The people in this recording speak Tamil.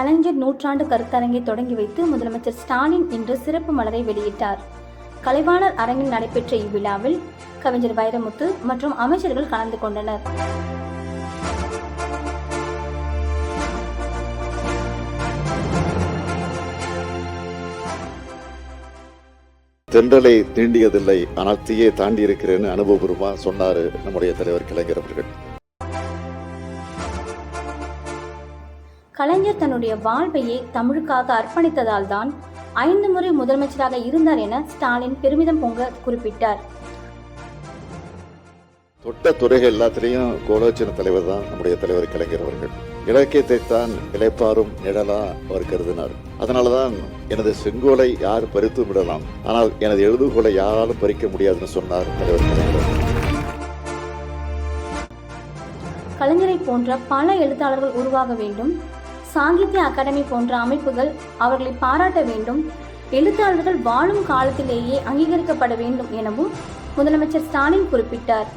கலைஞர் நூற்றாண்டு கருத்தரங்கை தொடங்கி வைத்து முதலமைச்சர் ஸ்டாலின் இன்று சிறப்பு மலரை வெளியிட்டார். கலைவாணர் அரங்கில் நடைபெற்ற இவ்விழாவில் கவிஞர் வைரமுத்து மற்றும் அமைச்சர்கள் கலந்து கொண்டனர். தென்றலை தீண்டியதில்லை, ஆனால் தீயை தாண்டி இருக்கிறேன்னு அனுபவபூர்வமா சொன்னாரு நம்முடைய தலைவர் கலைஞர் அவர்கள். கலைஞர் தன்னுடைய வாழ்வையே தமிழுக்காக அர்ப்பணித்ததால் தான் 5 முறை முதலமைச்சராக இருந்தார் என ஸ்டாலின் பெருமிதம் பொங்க குறிப்பிட்டார். தொட்ட துறைகள் எல்லாத்திலையும் கோலோச்சன தலைவர் தான் நம்முடைய தலைவர் கலைஞர் அவர்கள். இலக்கியத்தை தான் இளைப்பாறும் நிழலா அவர் கருதினார். அதனாலதான் எனது செங்கோலை யார் பறித்து விடலாம், ஆனால் எனது எழுதுகோலை யாராலும் பறிக்க முடியாதுன்னு சொன்னார் தலைவர் கலைஞர். கலைஞரை போன்ற பல எழுத்தாளர்கள் உருவாக வேண்டும். சாகித்ய அகாடமி போன்ற அமைப்புகள் அவர்களை பாராட்ட வேண்டும். எழுத்தாளர்கள் வாழும் காலத்திலேயே அங்கீகரிக்கப்பட வேண்டும் எனவும் முதலமைச்சர் ஸ்டாலின் குறிப்பிட்டார்.